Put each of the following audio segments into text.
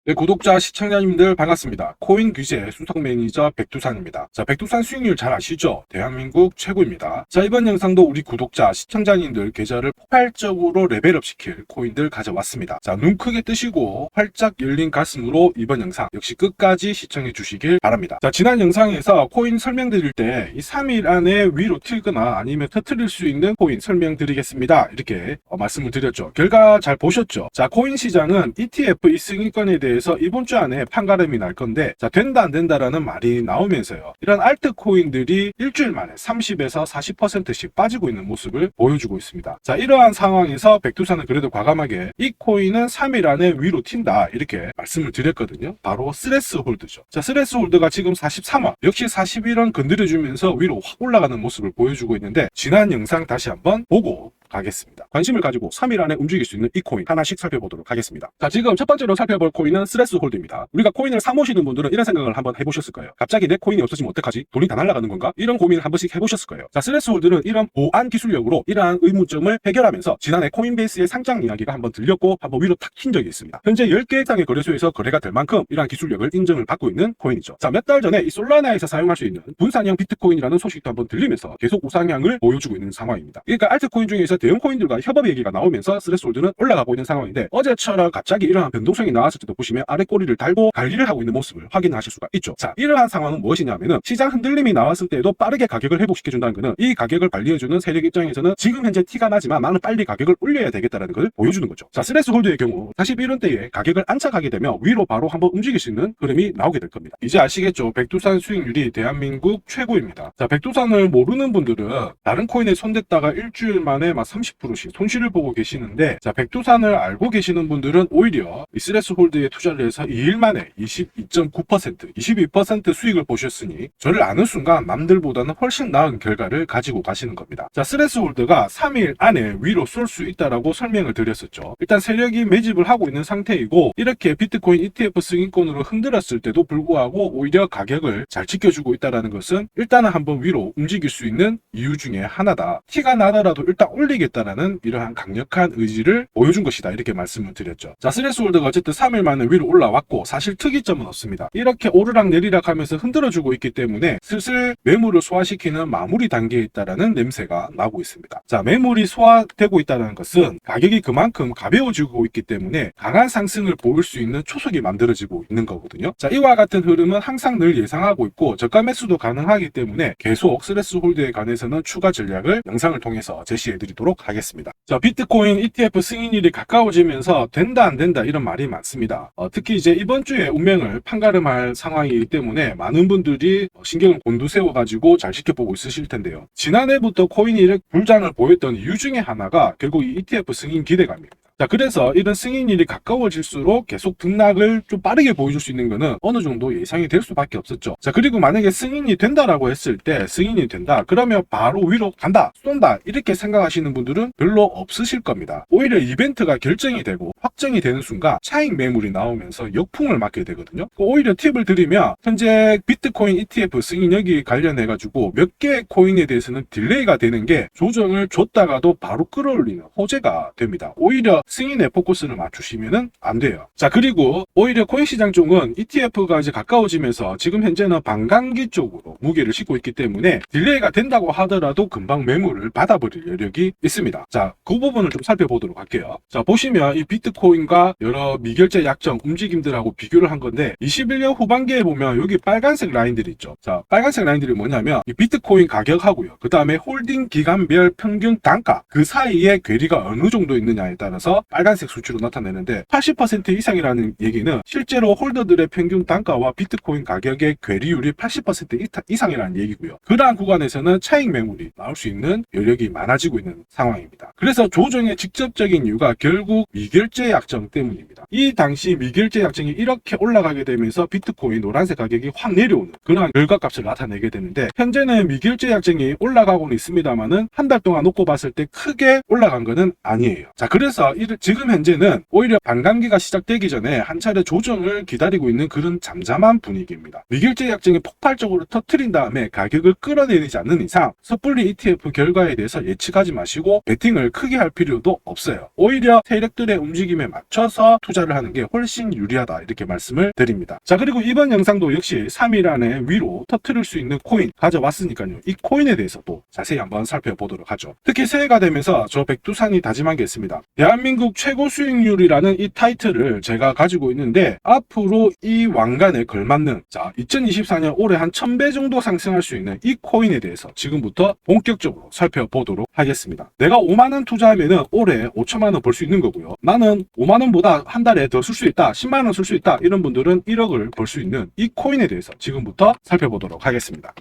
네, 구독자, 시청자님들 반갑습니다. 코인 규제 수석 매니저 백두산입니다. 자, 백두산 수익률 잘 아시죠? 대한민국 최고입니다. 자, 이번 영상도 우리 구독자, 시청자님들 계좌를 폭발적으로 레벨업 시킬 코인들 가져왔습니다. 자, 눈 크게 뜨시고 활짝 열린 가슴으로 이번 영상 역시 끝까지 시청해 주시길 바랍니다. 자, 지난 영상에서 코인 설명드릴 때 이 3일 안에 위로 튀거나 아니면 터트릴 수 있는 코인 설명드리겠습니다. 이렇게 말씀을 드렸죠. 결과 잘 보셨죠? 자, 코인 시장은 ETF 이 승인권에 대해서 이번 주 안에 판가름이 날 건데, 자, 된다 안 된다라는 말이 나오면서요, 이런 알트코인들이 일주일 만에 30에서 40%씩 빠지고 있는 모습을 보여주고 있습니다. 자, 이러한 상황에서 백두산은 그래도 과감하게 이 코인은 3일 안에 위로 튄다 이렇게 말씀을 드렸거든요. 바로 스레스 홀드죠. 자, 스레스 홀드가 지금 43원, 역시 41원 건드려주면서 위로 확 올라가는 모습을 보여주고 있는데, 지난 영상 다시 한번 보고 가겠습니다. 관심을 가지고 3일 안에 움직일 수 있는 이 코인 하나씩 살펴보도록 하겠습니다. 자, 지금 첫 번째로 살펴볼 코인은 스레스 홀드입니다. 우리가 코인을 사모시는 분들은 이런 생각을 한번 해보셨을 거예요. 갑자기 내 코인이 없어지면 어떡하지? 돈이 다 날아가는 건가? 이런 고민을 한 번씩 해보셨을 거예요. 자, 스레스 홀드는 이런 보안 기술력으로 이러한 의문점을 해결하면서 지난해 코인베이스의 상장 이야기가 한번 들렸고 한번 위로 탁 튄 적이 있습니다. 현재 10개 이상의 거래소에서 거래가 될 만큼 이러한 기술력을 인정을 받고 있는 코인이죠. 자, 몇 달 전에 이 솔라나에서 사용할 수 있는 분산형 비트코인이라는 소식도 한번 들리면서 계속 우상향을 보여주고 있는 상황입니다. 그러니까 알트코인 중에서 대형 코인들과 협업 얘기가 나오면서 스레스홀드는 올라가고 있는 상황인데, 어제처럼 갑자기 이러한 변동성이 나왔을 때도 보시면 아래 꼬리를 달고 관리를 하고 있는 모습을 확인하실 수가 있죠. 자, 이러한 상황은 무엇이냐면은 시장 흔들림이 나왔을 때도 빠르게 가격을 회복시켜준다는 것은 이 가격을 관리해주는 세력 입장에서는 지금 현재 티가 나지만 나는 빨리 가격을 올려야 되겠다라는 것을 보여주는 거죠. 자, 스레스홀드의 경우 41원대에 가격을 안착하게 되면 위로 바로 한번 움직일 수 있는 흐름이 나오게 될 겁니다. 이제 아시겠죠? 백두산 수익률이 대한민국 최고입니다. 자, 백두산을 모르는 분들은 다른 코인에 손댔다가 일주일 만에 막 30%씩 손실을 보고 계시는데, 자, 백두산을 알고 계시는 분들은 오히려 이 스레스홀드에 투자를 해서 2일 만에 22.9%, 22% 수익을 보셨으니 저를 아는 순간 남들보다는 훨씬 나은 결과를 가지고 가시는 겁니다. 자, 스레스홀드가 3일 안에 위로 쏠 수 있다라고 설명을 드렸었죠. 일단 세력이 매집을 하고 있는 상태이고, 이렇게 비트코인 ETF 승인권으로 흔들었을 때도 불구하고 오히려 가격을 잘 지켜주고 있다는 것은 일단은 한번 위로 움직일 수 있는 이유 중에 하나다. 티가 나더라도 일단 올리겠다라는 이러한 강력한 의지를 보여준 것이다, 이렇게 말씀을 드렸죠. 자, 스레스홀드가 어쨌든 3일 만에 위로 올라왔고 사실 특이점은 없습니다. 이렇게 오르락 내리락 하면서 흔들어주고 있기 때문에 슬슬 매물을 소화시키는 마무리 단계에 있다라는 냄새가 나고 있습니다. 자, 매물이 소화되고 있다는 것은 가격이 그만큼 가벼워지고 있기 때문에 강한 상승을 보일 수 있는 초석이 만들어지고 있는 거거든요. 자, 이와 같은 흐름은 항상 늘 예상하고 있고 저가 매수도 가능하기 때문에 계속 스레스홀드에 관해서는 추가 전략을 영상을 통해서 제시해 드리도록 하겠습니다. 자, 비트코인 ETF 승인일이 가까워지면서 된다 안 된다 이런 말이 많습니다. 특히 이제 이번 주에 운명을 판가름할 상황이기 때문에 많은 분들이 신경을 곤두세워 가지고 잘 지켜보고 있으실 텐데요. 지난해부터 코인이 이렇게 불장을 보였던 이유 중에 하나가 결국 이 ETF 승인 기대감입니다. 자, 그래서 이런 승인일이 가까워질수록 계속 등락을 좀 빠르게 보여줄 수 있는 거는 어느 정도 예상이 될 수밖에 없었죠. 자, 그리고 만약에 승인이 된다라고 했을 때, 승인이 된다 그러면 바로 위로 간다, 쏜다 이렇게 생각하시는 분들은 별로 없으실 겁니다. 오히려 이벤트가 결정이 되고 확정이 되는 순간 차익 매물이 나오면서 역풍을 맞게 되거든요. 오히려 팁을 드리면 현재 비트코인 ETF 승인 여기 관련해 가지고 몇 개의 코인에 대해서는 딜레이가 되는 게 조정을 줬다가도 바로 끌어올리는 호재가 됩니다. 오히려 승인에 포커스를 맞추시면은 안 돼요. 자, 그리고 오히려 코인 시장 쪽은 ETF가 이제 가까워지면서 지금 현재는 반감기 쪽으로 무게를 싣고 있기 때문에 딜레이가 된다고 하더라도 금방 매물을 받아버릴 여력이 있습니다. 자, 그 부분을 좀 살펴보도록 할게요. 자, 보시면 이 비트코인과 여러 미결제 약정 움직임들하고 비교를 한 건데 21년 후반기에 보면 여기 빨간색 라인들이 있죠. 자, 빨간색 라인들이 뭐냐면 이 비트코인 가격하고요, 그 다음에 홀딩 기간별 평균 단가 그 사이에 괴리가 어느 정도 있느냐에 따라서 빨간색 수치로 나타내는데 80% 이상이라는 얘기는 실제로 홀더들의 평균 단가와 비트코인 가격의 괴리율이 80% 이상이라는 얘기고요. 그러한 구간에서는 차익 매물이 나올 수 있는 여력이 많아지고 있는 상황입니다. 그래서 조정의 직접적인 이유가 결국 미결제 약정 때문입니다. 이 당시 미결제 약정이 이렇게 올라가게 되면서 비트코인 노란색 가격이 확 내려오는 그러한 결과값을 나타내게 되는데, 현재는 미결제 약정이 올라가고는 있습니다만은 한 달 동안 놓고 봤을 때 크게 올라간 것은 아니에요. 자, 그래서 지금 현재는 오히려 반감기가 시작되기 전에 한 차례 조정을 기다리고 있는 그런 잠잠한 분위기입니다. 미결제 약정이 폭발적으로 터트린 다음에 가격을 끌어내리지 않는 이상 섣불리 ETF 결과에 대해서 예측하지 마시고 베팅을 크게 할 필요도 없어요. 오히려 세력들의 움직임에 맞춰서 투자를 하는 게 훨씬 유리하다, 이렇게 말씀을 드립니다. 자, 그리고 이번 영상도 역시 3일 안에 위로 터트릴 수 있는 코인 가져왔으니까요. 이 코인에 대해서도 자세히 한번 살펴보도록 하죠. 특히 새해가 되면서 저 백두산이 다짐한 게 있습니다. 대한민국 최고 수익률이라는 이 타이틀을 제가 가지고 있는데 앞으로 이 왕관에 걸맞는 2024년 올해 한 1000배 정도 상승할 수 있는 이 코인에 대해서 지금부터 본격적으로 살펴보도록 하겠습니다. 내가 5만원 투자하면은 올해 5천만원 벌 수 있는 거고요. 나는 5만원보다 한 달에 더 쓸 수 있다, 10만원 쓸 수 있다, 이런 분들은 1억을 벌 수 있는 이 코인에 대해서 지금부터 살펴보도록 하겠습니다.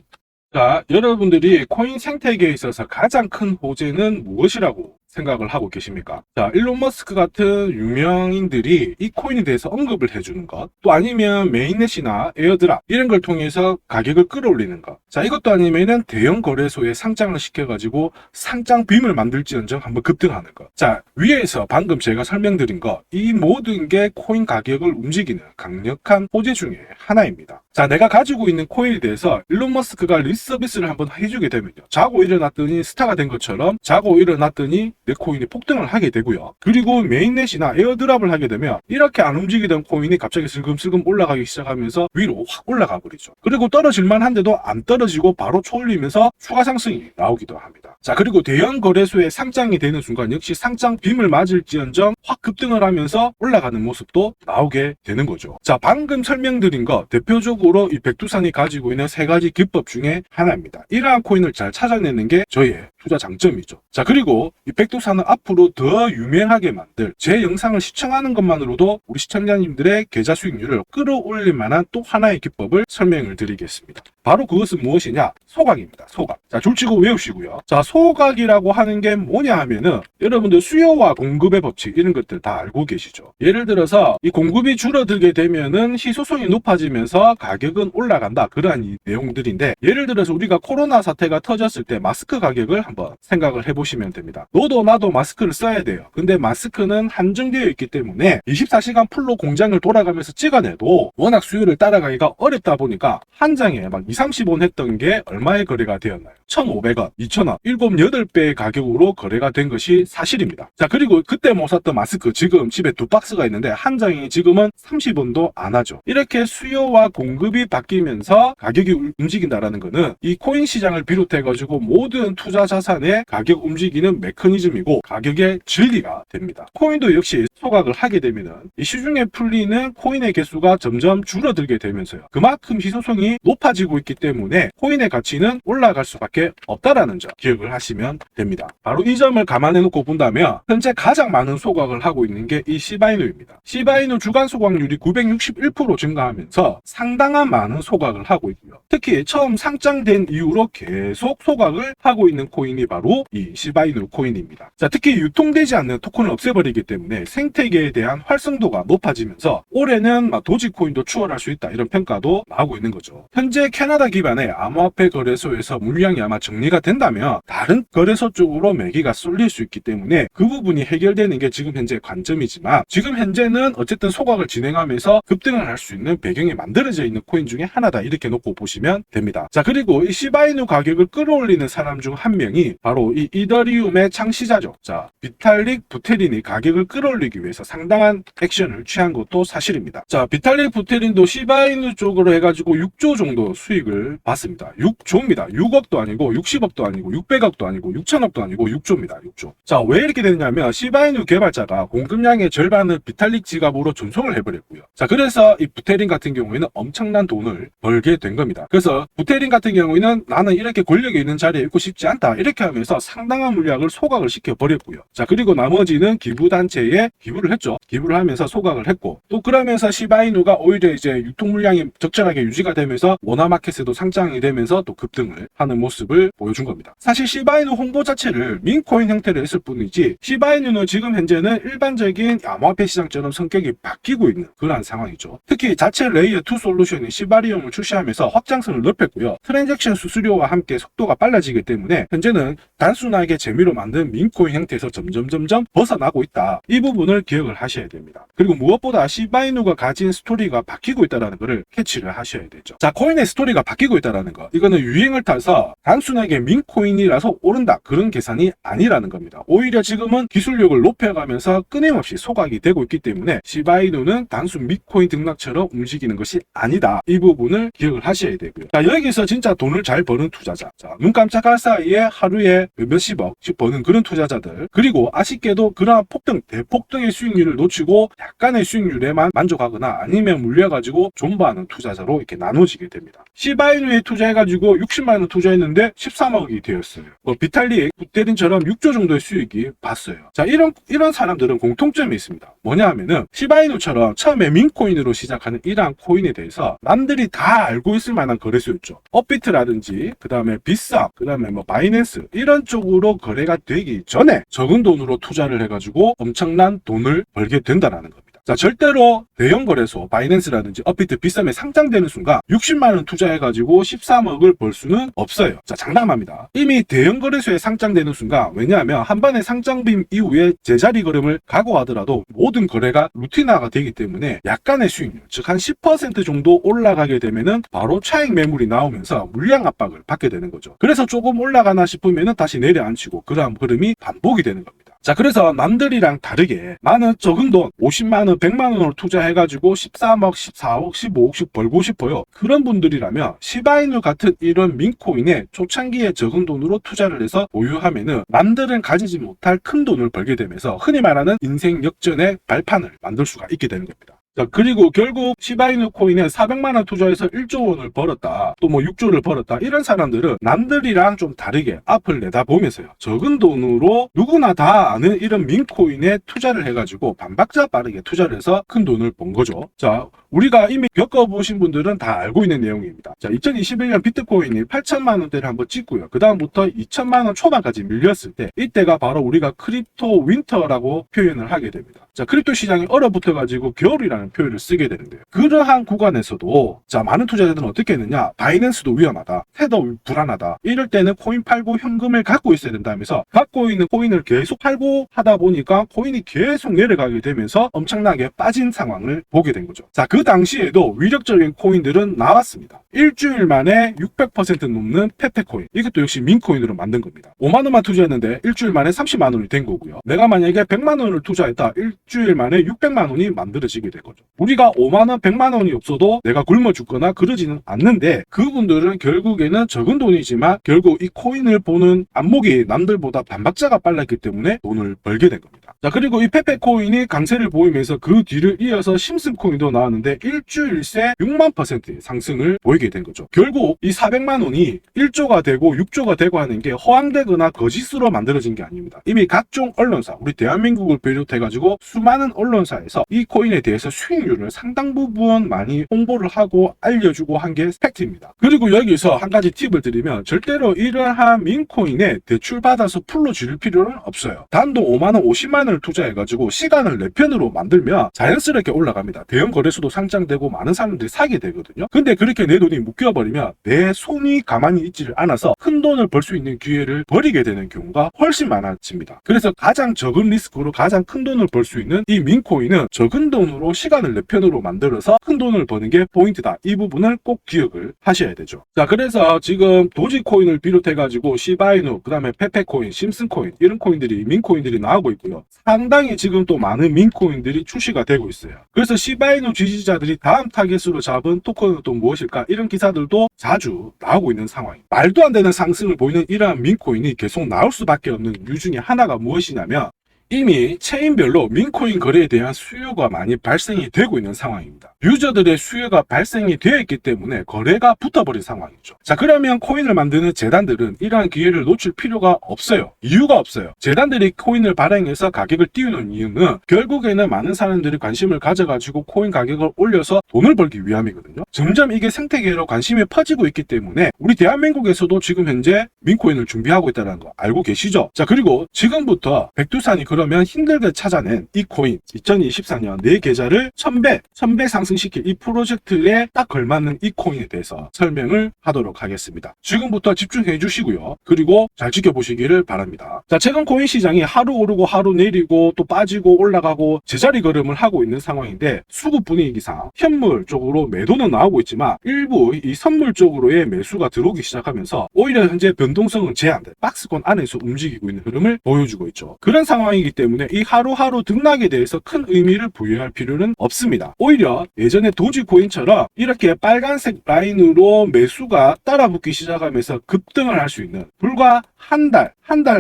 자, 여러분들이 코인 생태계에 있어서 가장 큰 호재는 무엇이라고 생각을 하고 계십니까? 자, 일론 머스크 같은 유명인들이 이 코인에 대해서 언급을 해주는 것, 또 아니면 메인넷이나 에어드랍 이런 걸 통해서 가격을 끌어올리는 것, 자, 이것도 아니면은 대형 거래소에 상장을 시켜가지고 상장 빔을 만들지언정 한번 급등하는 것. 자, 위에서 방금 제가 설명드린 것, 이 모든 게 코인 가격을 움직이는 강력한 호재 중에 하나입니다. 자, 내가 가지고 있는 코인에 대해서 일론 머스크가 리서비스를 한번 해주게 되면요, 자고 일어났더니 스타가 된 것처럼 자고 일어났더니 내 코인이 폭등을 하게 되고요. 그리고 메인넷이나 에어드랍을 하게 되면 이렇게 안 움직이던 코인이 갑자기 슬금슬금 올라가기 시작하면서 위로 확 올라가 버리죠. 그리고 떨어질만 한데도 안 떨어지고 바로 초올리면서 추가 상승이 나오기도 합니다. 자, 그리고 대형 거래소에 상장이 되는 순간 역시 상장 빔을 맞을지언정 확 급등을 하면서 올라가는 모습도 나오게 되는 거죠. 자, 방금 설명드린 것 대표적으로 이 백두산이 가지고 있는 3가지 기법 중에 하나입니다. 이러한 코인을 잘 찾아내는 게 저희의 투자 장점이죠. 자, 그리고 이 백두산을 앞으로 더 유명하게 만들, 제 영상을 시청하는 것만으로도 우리 시청자님들의 계좌 수익률을 끌어올릴 만한 또 하나의 기법을 설명을 드리겠습니다. 바로 그것은 무엇이냐? 소각입니다. 소각. 자, 줄치고 외우시고요. 자, 소각이라고 하는 게 뭐냐 하면은 여러분들 수요와 공급의 법칙 이런 것들 다 알고 계시죠. 예를 들어서 이 공급이 줄어들게 되면은 희소성이 높아지면서 가격은 올라간다, 그러한 이 내용들인데, 예를 들어서 우리가 코로나 사태가 터졌을 때 마스크 가격을 한번 생각을 해보시면 됩니다. 너도 나도 마스크를 써야 돼요. 근데 마스크는 한정되어 있기 때문에 24시간 풀로 공장을 돌아가면서 찍어내도 워낙 수요를 따라가기가 어렵다 보니까 한 장에 막 2-30원 했던 게 얼마에 거래가 되었나요? 1,500원, 2,000원, 7, 8배의 가격으로 거래가 된 것이 사실입니다. 자, 그리고 그때 못 샀던 마스크 지금 집에 2박스가 있는데 한 장이 지금은 30원도 안 하죠. 이렇게 수요와 공급이 바뀌면서 가격이 움직인다라는 거는 이 코인 시장을 비롯해 가지고 모든 투자 자산의 가격 움직이는 메커니즘이고 가격의 진리가 됩니다. 코인도 역시 소각을 하게 되면은 이 시중에 풀리는 코인의 개수가 점점 줄어들게 되면서요, 그만큼 희소성이 높아지고 있기 때문에 코인의 가치는 올라갈 수밖에 없다라는 점 기억을 하시면 됩니다. 바로 이 점을 감안해 놓고 본다면 현재 가장 많은 소각을 하고 있는 게 이 시바이누입니다. 시바이누 주간 소각률이 961% 증가하면서 상당한 많은 소각을 하고 있고요. 특히 처음 상장된 이후로 계속 소각을 하고 있는 코인이 바로 이 시바이누 코인입니다. 자, 특히 유통되지 않는 토큰을 없애버리기 때문에 생태계에 대한 활성도가 높아지면서 올해는 도지코인도 추월할 수 있다, 이런 평가도 나오고 있는 거죠. 현재 캐나다 기반의 암호화폐 거래소에서 물량이 아마 정리가 된다면 다른 거래소 쪽으로 매기가 쏠릴 수 있기 때문에 그 부분이 해결되는 게 지금 현재 관점이지만, 지금 현재는 어쨌든 소각을 진행하면서 급등을 할 수 있는 배경이 만들어져 있는 코인 중에 하나다, 이렇게 놓고 보시면 됩니다. 자, 그리고 이 시바이누 가격을 끌어올리는 사람 중 한 명이 바로 이 이더리움의 창시자죠. 자, 비탈릭 부테린이 가격을 끌어올리기 위해서 상당한 액션을 취한 것도 사실입니다. 자, 비탈릭 부테린도 시바이누 쪽으로 해가지고 6조 정도 수익을 봤습니다. 6조입니다. 6억도 아니고 60억도 아니고 600억도 아니고 6천억도 아니고 6조입니다. 6조. 자, 왜 이렇게 됐냐면 시바이누 개발자가 공급량의 절반을 비탈릭 지갑으로 전송을 해버렸고요. 자, 그래서 이 부테린 같은 경우에는 엄청난 돈을 벌게 된 겁니다. 그래서 부테린 같은 경우에는 나는 이렇게 권력이 있는 자리에 있고 싶지 않다, 이렇게 하면서 상당한 물량을 소각을 시켜버렸고요. 자, 그리고 나머지는 기부단체에 기부를 했죠. 기부를 하면서 소각을 했고, 또 그러면서 시바이누가 오히려 이제 유통 물량이 적절하게 유지가 되면서 원화마켓 마켓에도 상장이 되면서 또 급등을 하는 모습을 보여준 겁니다. 사실 시바이누 홍보 자체를 민코인 형태로 했을 뿐이지 시바이누는 지금 현재는 일반적인 암호화폐 시장처럼 성격이 바뀌고 있는 그러한 상황이죠. 특히 자체 레이어 2 솔루션이 시바리움을 출시하면서 확장성을 넓혔고요. 트랜잭션 수수료와 함께 속도가 빨라지기 때문에 현재는 단순하게 재미로 만든 민코인 형태에서 점점 벗어나고 있다. 이 부분을 기억을 하셔야 됩니다. 그리고 무엇보다 시바이누가 가진 스토리가 바뀌고 있다는 것을 캐치를 하셔야 되죠. 자, 코인의 스토리가 바뀌고 있다는 거. 이거는 유행을 타서 단순하게 민코인이라서 오른다. 그런 계산이 아니라는 겁니다. 오히려 지금은 기술력을 높여가면서 끊임없이 소각이 되고 있기 때문에 시바이누는 단순 민코인 등락처럼 움직이는 것이 아니다. 이 부분을 기억을 하셔야 되고요. 자, 여기서 진짜 돈을 잘 버는 투자자. 자, 눈 깜짝할 사이에 하루에 몇십억씩 버는 그런 투자자들. 그리고 아쉽게도 그러한 대폭등의 수익률을 놓치고 약간의 수익률에만 만족하거나 아니면 물려가지고 존버하는 투자자로 이렇게 나눠지게 됩니다. 시바이누에 투자해가지고 60만원 투자했는데 13억이 되었어요. 비탈릭, 부테린처럼 6조 정도의 수익이 봤어요. 자, 이런 사람들은 공통점이 있습니다. 뭐냐 하면은 시바이누처럼 처음에 민코인으로 시작하는 이러한 코인에 대해서 남들이 다 알고 있을 만한 거래소였죠. 업비트라든지 그 다음에 비썸, 그 다음에 바이낸스 이런 쪽으로 거래가 되기 전에 적은 돈으로 투자를 해가지고 엄청난 돈을 벌게 된다는 겁니다. 자, 절대로 대형 거래소 바이낸스라든지 업비트, 비썸에 상장되는 순간 60만원 투자해가지고 13억을 벌 수는 없어요. 자, 장담합니다. 이미 대형 거래소에 상장되는 순간, 왜냐하면 한 번에 상장빔 이후에 제자리 걸음을 각오하더라도 모든 거래가 루틴화가 되기 때문에 약간의 수익률, 즉 한 10% 정도 올라가게 되면은 바로 차익 매물이 나오면서 물량 압박을 받게 되는 거죠. 그래서 조금 올라가나 싶으면은 다시 내려앉히고 그러한 흐름이 반복이 되는 겁니다. 자, 그래서 남들이랑 다르게 나는 적은 돈 50만원, 100만원을 투자해가지고 13억, 14억, 15억씩 벌고 싶어요. 그런 분들이라면 시바이누 같은 이런 민코인에 초창기에 적은 돈으로 투자를 해서 보유하면은 남들은 가지지 못할 큰 돈을 벌게 되면서 흔히 말하는 인생 역전의 발판을 만들 수가 있게 되는 겁니다. 자, 그리고 결국 시바이누 코인에 400만원 투자해서 1조 원을 벌었다, 또 6조를 벌었다, 이런 사람들은 남들이랑 좀 다르게 앞을 내다보면서요, 적은 돈으로 누구나 다 아는 이런 민코인에 투자를 해가지고 반박자 빠르게 투자를 해서 큰 돈을 번 거죠. 자, 우리가 이미 겪어보신 분들은 다 알고 있는 내용입니다. 자, 2021년 비트코인이 8천만원대를 한번 찍고요. 그 다음부터 2천만원 초반까지 밀렸을 때, 이때가 바로 우리가 크립토 윈터라고 표현을 하게 됩니다. 자, 크립토 시장이 얼어붙어가지고 겨울이라는 표현을 쓰게 되는데요. 그러한 구간에서도 자, 많은 투자자들은 어떻게 했느냐, 바이낸스도 위험하다, 테더 불안하다, 이럴 때는 코인 팔고 현금을 갖고 있어야 된다면서 갖고 있는 코인을 계속 팔고 하다 보니까 코인이 계속 내려가게 되면서 엄청나게 빠진 상황을 보게 된 거죠. 자, 그 당시에도 위력적인 코인들은 나왔습니다. 일주일 만에 600% 넘는 페페코인, 이것도 역시 민코인으로 만든 겁니다. 5만원만 투자했는데 일주일 만에 30만원이 된 거고요. 내가 만약에 100만원을 투자했다, 일주일 만에 600만원이 만들어지게 된 거죠. 우리가 5만원, 100만원이 없어도 내가 굶어 죽거나 그러지는 않는데, 그분들은 결국에는 적은 돈이지만 결국 이 코인을 보는 안목이 남들보다 반박자가 빨랐기 때문에 돈을 벌게 된 겁니다. 자, 그리고 이 페페코인이 강세를 보이면서 그 뒤를 이어서 심슨코인도 나왔는데 일주일 새 6만% 상승을 보이게 된 거죠. 결국 이 400만원이 1조가 되고 6조가 되고 하는 게 허황되거나 거짓으로 만들어진 게 아닙니다. 이미 각종 언론사, 우리 대한민국을 비롯해가지고 수많은 언론사에서 이 코인에 대해서 수익률을 상당 부분 많이 홍보를 하고 알려주고 한 게 팩트입니다. 그리고 여기서 한 가지 팁을 드리면, 절대로 이러한 민코인에 대출받아서 풀로 줄일 필요는 없어요. 단돈 5만원, 50만원을 투자해가지고 시간을 내 편으로 만들면 자연스럽게 올라갑니다. 대형 거래소도 상장되고 많은 사람들이 사게 되거든요. 근데 그렇게 내 돈이 묶여버리면 내 손이 가만히 있지를 않아서 큰 돈을 벌 수 있는 기회를 버리게 되는 경우가 훨씬 많아집니다. 그래서 가장 적은 리스크로 가장 큰 돈을 벌 수 있는 이 민코인은 적은 돈으로 시간을 내 편으로 만들어서 큰 돈을 버는 게 포인트다. 이 부분을 꼭 기억을 하셔야 되죠. 자, 그래서 지금 도지코인을 비롯해가지고 시바이누, 그 다음에 페페코인, 심슨코인, 이런 코인들이, 민코인들이 나오고 있고요. 상당히 지금 또 많은 민코인들이 출시가 되고 있어요. 그래서 시바이누 지지자들이 다음 타겟으로 잡은 토큰은 또 무엇일까, 이런 기사들도 자주 나오고 있는 상황입니다. 말도 안 되는 상승을 보이는 이러한 민코인이 계속 나올 수밖에 없는 이유 중에 하나가 무엇이냐면, 이미 체인별로 민코인 거래에 대한 수요가 많이 발생이 되고 있는 상황입니다. 유저들의 수요가 발생이 되어 있기 때문에 거래가 붙어버린 상황이죠. 자, 그러면 코인을 만드는 재단들은 이러한 기회를 놓칠 필요가 없어요. 이유가 없어요. 재단들이 코인을 발행해서 가격을 띄우는 이유는 결국에는 많은 사람들이 관심을 가져가지고 코인 가격을 올려서 돈을 벌기 위함이거든요. 점점 이게 생태계로 관심이 퍼지고 있기 때문에 우리 대한민국에서도 지금 현재 민코인을 준비하고 있다는 거 알고 계시죠? 자, 그리고 지금부터 백두산이 그러면 힘들게 찾아낸 이 코인 2024년 내 계좌를 1000배 상승시킬 이 프로젝트에 딱 걸맞는 이 코인에 대해서 설명을 하도록 하겠습니다. 지금부터 집중해 주시고요. 그리고 잘 지켜보시기를 바랍니다. 자, 최근 코인 시장이 하루 오르고 하루 내리고 또 빠지고 올라가고 제자리 걸음을 하고 있는 상황인데 수급 분위기상 현물 쪽으로 매도는 나오고 있지만 일부 이 선물 쪽으로의 매수가 들어오기 시작하면서 오히려 현재 변동성은 제한된 박스권 안에서 움직이고 있는 흐름을 보여주고 있죠. 그런 상황이기 때문에 이 하루하루 등락에 대해서 큰 의미를 부여할 필요는 없습니다. 오히려 예전에 도지코인처럼 이렇게 빨간색 라인으로 매수가 따라붙기 시작하면서 급등을 할 수 있는 불과 한 달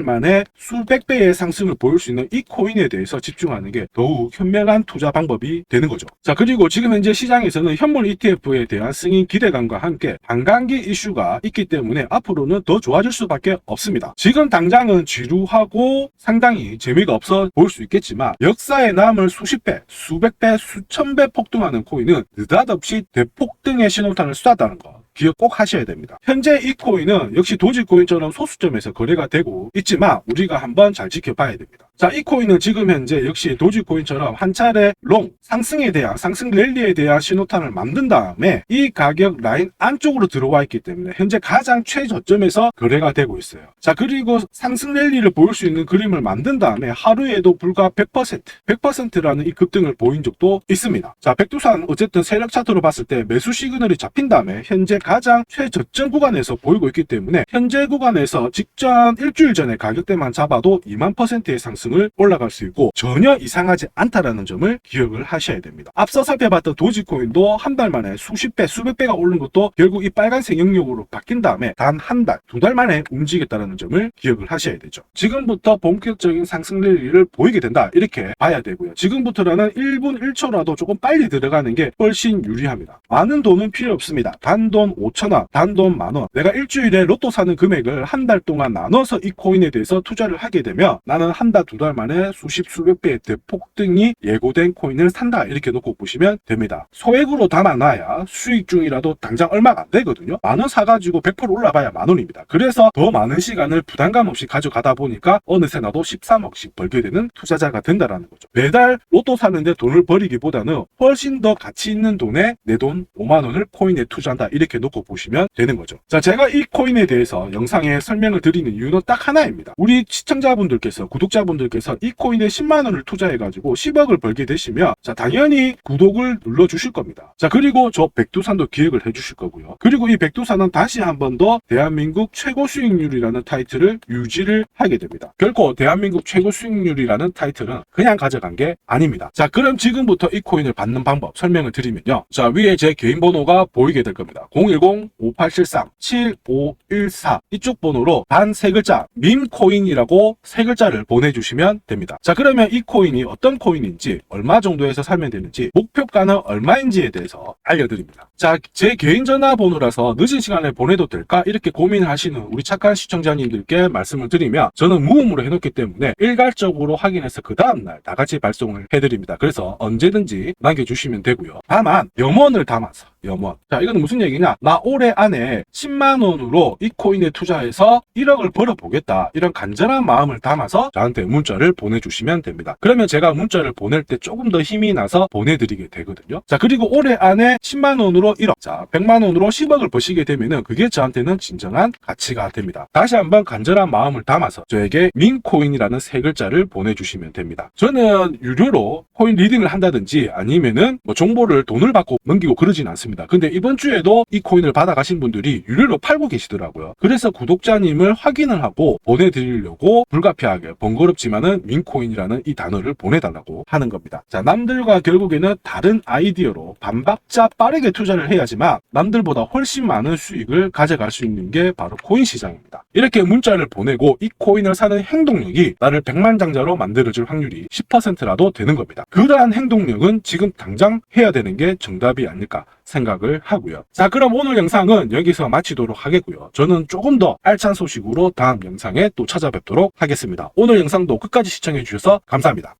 만에 수백 배의 상승을 보일 수 있는 이 코인에 대해서 집중하는 게 더욱 현명한 투자 방법이 되는 거죠. 자, 그리고 지금 현재 시장에서는 현물 ETF에 대한 승인 기대감과 함께 반감기 이슈가 있기 때문에 앞으로는 더 좋아질 수밖에 없습니다. 지금 당장은 지루하고 상당히 재미가 없어 보일 수 있겠지만 역사에 남을 수십 배, 수백 배, 수천 배 폭등하는 코인은 느닷없이 대폭등의 신호탄을 쐈다는 거 기억 꼭 하셔야 됩니다. 현재 이 코인은 역시 도지코인처럼 소수점에서 거래가 되고 있지만 우리가 한번 잘 지켜봐야 됩니다. 자, 이 코인은 지금 현재 역시 도지코인처럼 한 차례 상승에 대한 상승 랠리에 대한 신호탄을 만든 다음에 이 가격 라인 안쪽으로 들어와 있기 때문에 현재 가장 최저점에서 거래가 되고 있어요. 자, 그리고 상승 랠리를 보일 수 있는 그림을 만든 다음에 하루에도 불과 100%라는 이 급등을 보인 적도 있습니다. 자, 백두산 어쨌든 세력 차트로 봤을 때 매수 시그널이 잡힌 다음에 현재 가장 최저점 구간에서 보이고 있기 때문에 현재 구간에서 직전 일주일 전에 가격대만 잡아도 20000%의 상승을 올라갈 수 있고 전혀 이상하지 않다라는 점을 기억을 하셔야 됩니다. 앞서 살펴봤던 도지코인도 한 달 만에 수십 배, 수백 배가 오른 것도 결국 이 빨간색 영역으로 바뀐 다음에 단 한 달, 두 달 만에 움직였다는 점을 기억을 하셔야 되죠. 지금부터 본격적인 상승 랠리를 보이게 된다 이렇게 봐야 되고요. 지금부터라는 1분 1초라도 조금 빨리 들어가는 게 훨씬 유리합니다. 많은 돈은 필요 없습니다. 단돈 5,000원, 단돈 만원. 내가 일주일에 로또 사는 금액을 한 달 동안 나눠서 이 코인에 대해서 투자를 하게 되면 나는 한 달, 두 달 만에 수십, 수백 배의 대폭등이 예고된 코인을 산다. 이렇게 놓고 보시면 됩니다. 소액으로 담아놔야 수익 중이라도 당장 얼마가 안 되거든요. 만원 사가지고 100% 올라봐야 만원입니다. 그래서 더 많은 시간을 부담감 없이 가져가다 보니까 어느새 나도 13억씩 벌게 되는 투자자가 된다라는 거죠. 매달 로또 사는데 돈을 버리기보다는 훨씬 더 가치 있는 돈에 내 돈 5만원을 코인에 투자한다. 이렇게 놓고 보시면 되는 거죠. 자, 제가 이 코인에 대해서 영상에 설명을 드리는 이유는 딱 하나입니다. 우리 시청자분들께서, 구독자분들께서 이 코인에 10만원을 투자해가지고 10억을 벌게 되시면 자, 당연히 구독을 눌러주실 겁니다. 자, 그리고 저 백두산도 기획을 해주실 거고요. 그리고 이 백두산은 다시 한 번 더 대한민국 최고 수익률이라는 타이틀을 유지를 하게 됩니다. 결코 대한민국 최고 수익률이라는 타이틀은 그냥 가져간 게 아닙니다. 자, 그럼 지금부터 이 코인을 받는 방법 설명을 드리면요. 자, 위에 제 개인 번호가 보이게 될 겁니다. 010-5873-7514 이쪽 번호로 단 3글자 민코인이라고 3글자를 보내주시면 됩니다. 자, 그러면 이 코인이 어떤 코인인지 얼마 정도에서 살면 되는지 목표가는 얼마인지에 대해서 알려드립니다. 자, 제 개인 전화번호라서 늦은 시간에 보내도 될까 이렇게 고민하시는 우리 착한 시청자님들께 말씀을 드리면 저는 무음으로 해놓기 때문에 일괄적으로 확인해서 그 다음날 다같이 발송을 해드립니다. 그래서 언제든지 남겨주시면 되고요. 다만 염원을 담아서 염원. 자, 이거는 무슨 얘기냐? 나 올해 안에 10만원으로 이 코인에 투자해서 1억을 벌어보겠다. 이런 간절한 마음을 담아서 저한테 문자를 보내주시면 됩니다. 그러면 제가 문자를 보낼 때 조금 더 힘이 나서 보내드리게 되거든요. 자, 그리고 올해 안에 10만원으로 1억, 자, 100만원으로 10억을 버시게 되면은 그게 저한테는 진정한 가치가 됩니다. 다시 한번 간절한 마음을 담아서 저에게 민코인이라는 3글자를 보내주시면 됩니다. 저는 유료로 코인 리딩을 한다든지 아니면은 뭐 정보를 돈을 받고 넘기고 그러진 않습니다. 있습니다. 근데 이번 주에도 이 코인을 받아가신 분들이 유료로 팔고 계시더라고요. 그래서 구독자님을 확인을 하고 보내드리려고 불가피하게 번거롭지만은 민코인이라는 이 단어를 보내달라고 하는 겁니다. 자, 남들과 결국에는 다른 아이디어로 반박자 빠르게 투자를 해야지만 남들보다 훨씬 많은 수익을 가져갈 수 있는 게 바로 코인 시장입니다. 이렇게 문자를 보내고 이 코인을 사는 행동력이 나를 백만장자로 만들어줄 확률이 10%라도 되는 겁니다. 그러한 행동력은 지금 당장 해야 되는 게 정답이 아닐까 생각을 하고요. 자, 그럼 오늘 영상은 여기서 마치도록 하겠고요. 저는 조금 더 알찬 소식으로 다음 영상에 또 찾아뵙도록 하겠습니다. 오늘 영상도 끝까지 시청해 주셔서 감사합니다.